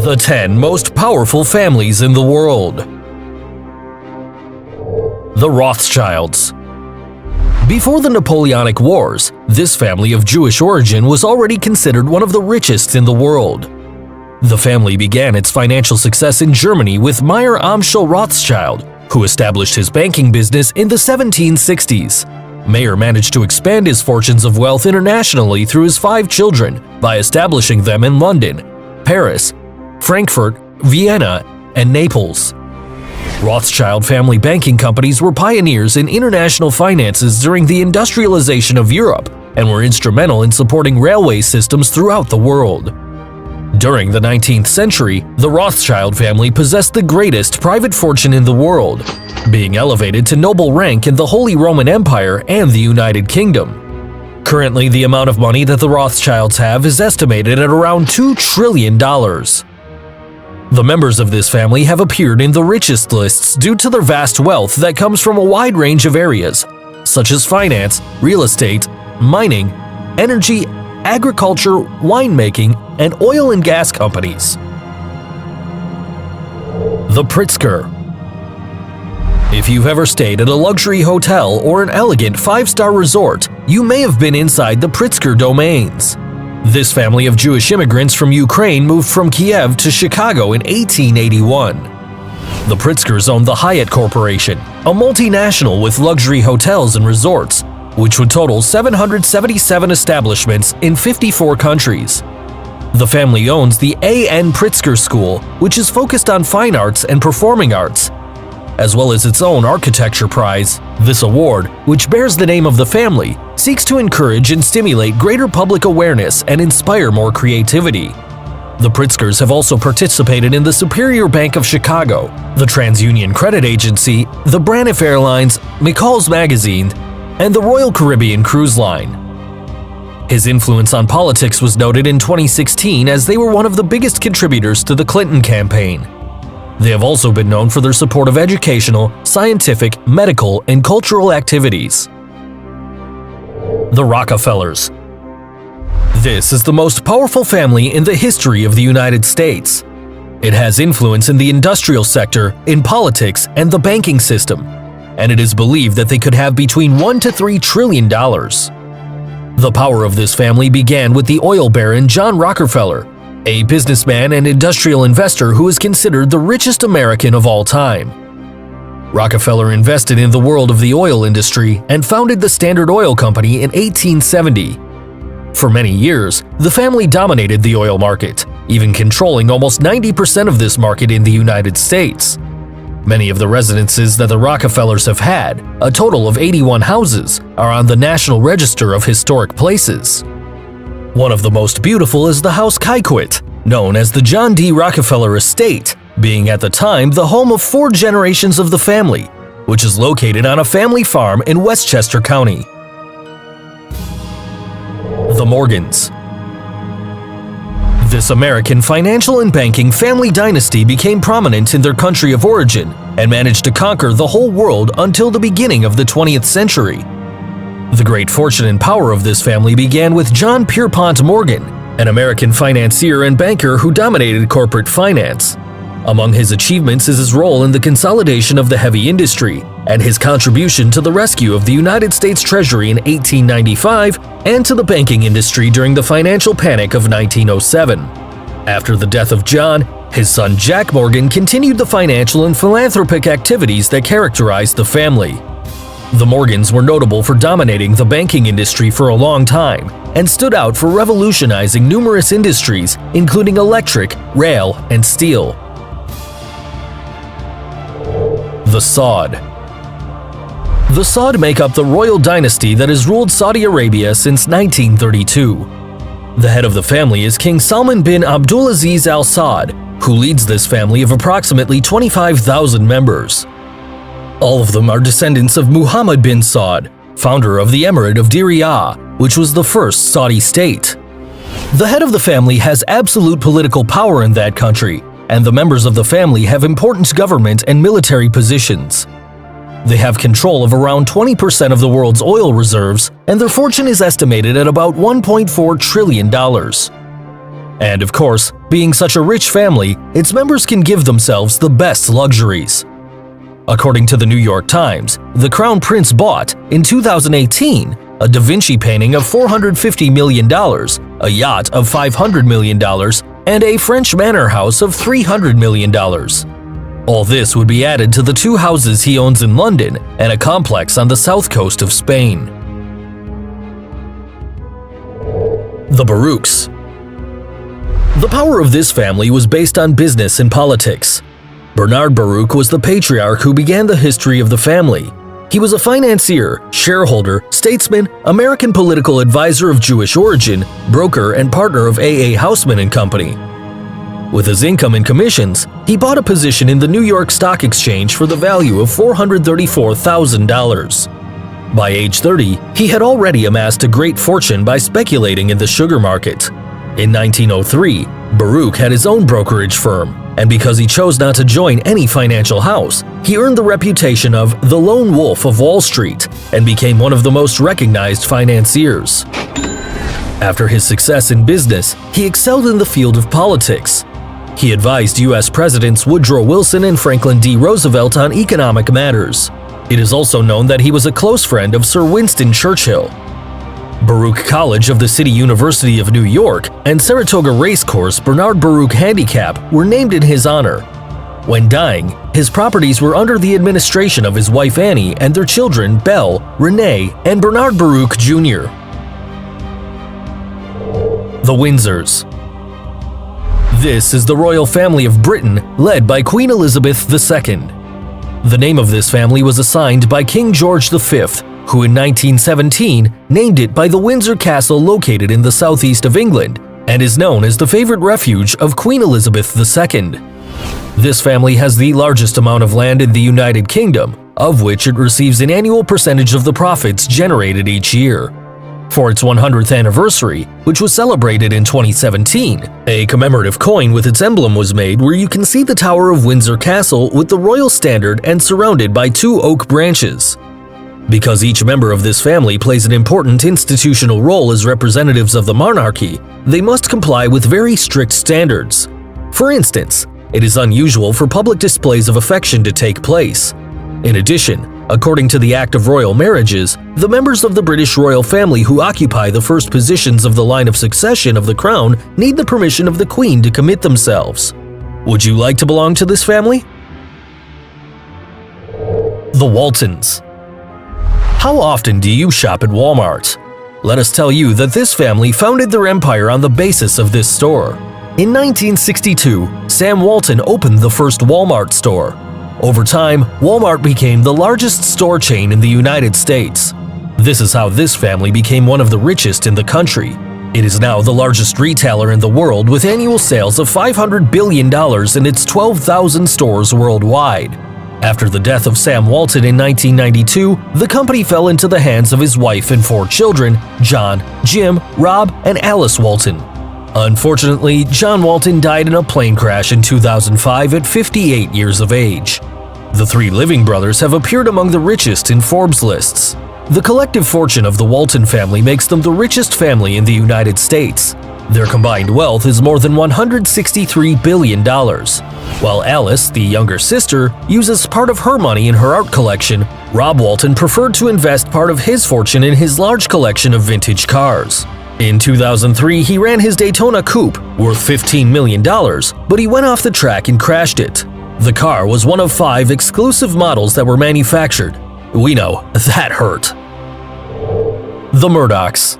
The 10 most powerful families in the world. The Rothschilds. Before the Napoleonic Wars, this family of Jewish origin was already considered one of the richest in the world. The family began its financial success in Germany with Meyer Amschel Rothschild, who established his banking business in the 1760s. Meyer managed to expand his fortunes of wealth internationally through his 5 children by establishing them in London, Paris, Frankfurt, Vienna, and Naples. Rothschild family banking companies were pioneers in international finances during the industrialization of Europe and were instrumental in supporting railway systems throughout the world. During the 19th century, the Rothschild family possessed the greatest private fortune in the world, being elevated to noble rank in the Holy Roman Empire and the United Kingdom. Currently, the amount of money that the Rothschilds have is estimated at around $2 trillion. The members of this family have appeared in the richest lists due to their vast wealth that comes from a wide range of areas, such as finance, real estate, mining, energy, agriculture, winemaking, and oil and gas companies. The Pritzker. If you've ever stayed at a luxury hotel or an elegant 5-star resort, you may have been inside the Pritzker domains. This family of Jewish immigrants from Ukraine moved from Kiev to Chicago in 1881. The Pritzkers owned the Hyatt Corporation, a multinational with luxury hotels and resorts, which would total 777 establishments in 54 countries. The family owns the A.N. Pritzker School, which is focused on fine arts and performing arts, as well as its own architecture prize. This award, which bears the name of the family, seeks to encourage and stimulate greater public awareness and inspire more creativity. The Pritzkers have also participated in the Superior Bank of Chicago, the TransUnion Credit Agency, the Braniff Airlines, McCall's Magazine, and the Royal Caribbean Cruise Line. His influence on politics was noted in 2016 as they were one of the biggest contributors to the Clinton campaign. They have also been known for their support of educational, scientific, medical, and cultural activities. The Rockefellers. This is the most powerful family in the history of the United States. It has influence in the industrial sector, in politics, and the banking system, and it is believed that they could have between $1 to $3 trillion. The power of this family began with the oil baron John Rockefeller, a businessman and industrial investor who is considered the richest American of all time. Rockefeller invested in the world of the oil industry and founded the Standard Oil Company in 1870. For many years, the family dominated the oil market, even controlling almost 90% of this market in the United States. Many of the residences that the Rockefellers have had, a total of 81 houses, are on the National Register of Historic Places. One of the most beautiful is the House Kaiquet, known as the John D. Rockefeller Estate, being at the time the home of 4 generations of the family, which is located on a family farm in Westchester County. The Morgans. This American financial and banking family dynasty became prominent in their country of origin and managed to conquer the whole world until the beginning of the 20th century. The great fortune and power of this family began with John Pierpont Morgan, an American financier and banker who dominated corporate finance. Among his achievements is his role in the consolidation of the heavy industry and his contribution to the rescue of the United States Treasury in 1895 and to the banking industry during the financial panic of 1907. After the death of John, his son Jack Morgan continued the financial and philanthropic activities that characterized the family. The Morgans were notable for dominating the banking industry for a long time and stood out for revolutionizing numerous industries, including electric, rail, and steel. The Saud. The Saud make up the royal dynasty that has ruled Saudi Arabia since 1932. The head of the family is King Salman bin Abdulaziz Al Saud, who leads this family of approximately 25,000 members. All of them are descendants of Muhammad bin Saud, founder of the Emirate of Diriyah, which was the first Saudi state. The head of the family has absolute political power in that country, and the members of the family have important government and military positions. They have control of around 20% of the world's oil reserves, and their fortune is estimated at about $1.4 trillion. And of course, being such a rich family, its members can give themselves the best luxuries. According to the New York Times, the Crown Prince bought, in 2018, a Da Vinci painting of $450 million, a yacht of $500 million, and a French manor house of $300 million. All this would be added to the 2 houses he owns in London and a complex on the south coast of Spain. The Baruchs. The power of this family was based on business and politics. Bernard Baruch was the patriarch who began the history of the family. He was a financier, shareholder, statesman, American political advisor of Jewish origin, broker, and partner of A.A. Houseman & Company. With his income and commissions, he bought a position in the New York Stock Exchange for the value of $434,000. By age 30, he had already amassed a great fortune by speculating in the sugar market. In 1903, Baruch had his own brokerage firm, and because he chose not to join any financial house, he earned the reputation of the Lone Wolf of Wall Street and became one of the most recognized financiers. After his success in business, he excelled in the field of politics. He advised U.S. Presidents Woodrow Wilson and Franklin D. Roosevelt on economic matters. It is also known that he was a close friend of Sir Winston Churchill. Baruch College of the City University of New York and Saratoga Racecourse Bernard Baruch Handicap were named in his honor. When dying, his properties were under the administration of his wife Annie and their children Belle, Renee, and Bernard Baruch Jr. The Windsors. This is the royal family of Britain, led by Queen Elizabeth II. The name of this family was assigned by King George V, who in 1917 named it by the Windsor Castle located in the southeast of England and is known as the favorite refuge of Queen Elizabeth II. This family has the largest amount of land in the United Kingdom, of which it receives an annual percentage of the profits generated each year. For its 100th anniversary, which was celebrated in 2017, a commemorative coin with its emblem was made where you can see the Tower of Windsor Castle with the royal standard and surrounded by 2 oak branches. Because each member of this family plays an important institutional role as representatives of the monarchy, they must comply with very strict standards. For instance, it is unusual for public displays of affection to take place. In addition, according to the Act of Royal Marriages, the members of the British royal family who occupy the first positions of the line of succession of the crown need the permission of the Queen to commit themselves. Would you like to belong to this family? The Waltons. How often do you shop at Walmart? Let us tell you that this family founded their empire on the basis of this store. In 1962, Sam Walton opened the first Walmart store. Over time, Walmart became the largest store chain in the United States. This is how this family became one of the richest in the country. It is now the largest retailer in the world with annual sales of $500 billion in its 12,000 stores worldwide. After the death of Sam Walton in 1992, the company fell into the hands of his wife and 4 children, John, Jim, Rob, and Alice Walton. Unfortunately, John Walton died in a plane crash in 2005 at 58 years of age. The 3 living brothers have appeared among the richest in Forbes lists. The collective fortune of the Walton family makes them the richest family in the United States. Their combined wealth is more than $163 billion. While Alice, the younger sister, uses part of her money in her art collection, Rob Walton preferred to invest part of his fortune in his large collection of vintage cars. In 2003, he ran his Daytona Coupe, worth $15 million, but he went off the track and crashed it. The car was one of 5 exclusive models that were manufactured. We know, that hurt. The Murdochs.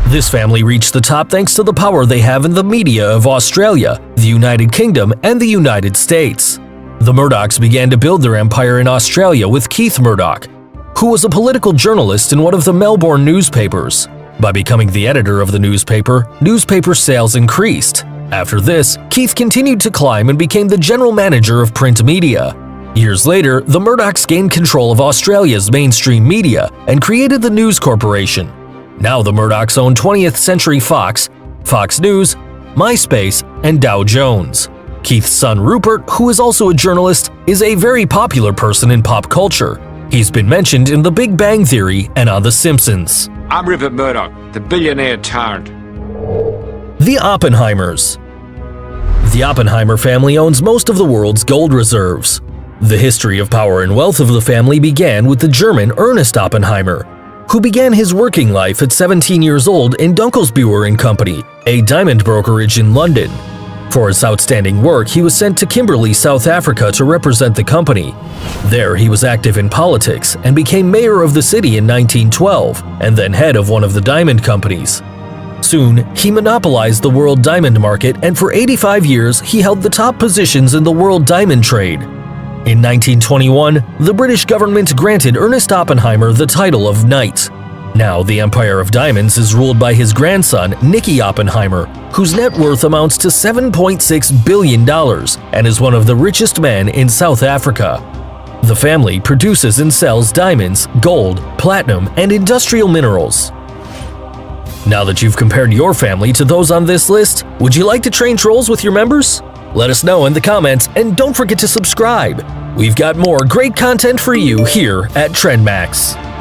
This family reached the top thanks to the power they have in the media of Australia, the United Kingdom, and the United States. The Murdochs began to build their empire in Australia with Keith Murdoch, who was a political journalist in one of the Melbourne newspapers. By becoming the editor of the newspaper sales increased. After this, Keith continued to climb and became the general manager of print media. Years later, the Murdochs gained control of Australia's mainstream media and created the News Corporation. Now the Murdochs own 20th Century Fox, Fox News, MySpace, and Dow Jones. Keith's son Rupert, who is also a journalist, is a very popular person in pop culture. He's been mentioned in The Big Bang Theory and on The Simpsons. I'm Rupert Murdoch, the billionaire tyrant. The Oppenheimers. The Oppenheimer family owns most of the world's gold reserves. The history of power and wealth of the family began with the German Ernest Oppenheimer, who began his working life at 17 years old in Dunkelsbuer & Company, a diamond brokerage in London. For his outstanding work, he was sent to Kimberley, South Africa to represent the company. There, he was active in politics and became mayor of the city in 1912, and then head of one of the diamond companies. Soon, he monopolized the world diamond market, and for 85 years, he held the top positions in the world diamond trade. In 1921, the British government granted Ernest Oppenheimer the title of Knight. Now, the Empire of Diamonds is ruled by his grandson, Nicky Oppenheimer, whose net worth amounts to $7.6 billion and is one of the richest men in South Africa. The family produces and sells diamonds, gold, platinum, and industrial minerals. Now that you've compared your family to those on this list, would you like to train trolls with your members? Let us know in the comments, and don't forget to subscribe. We've got more great content for you here at TrendMax.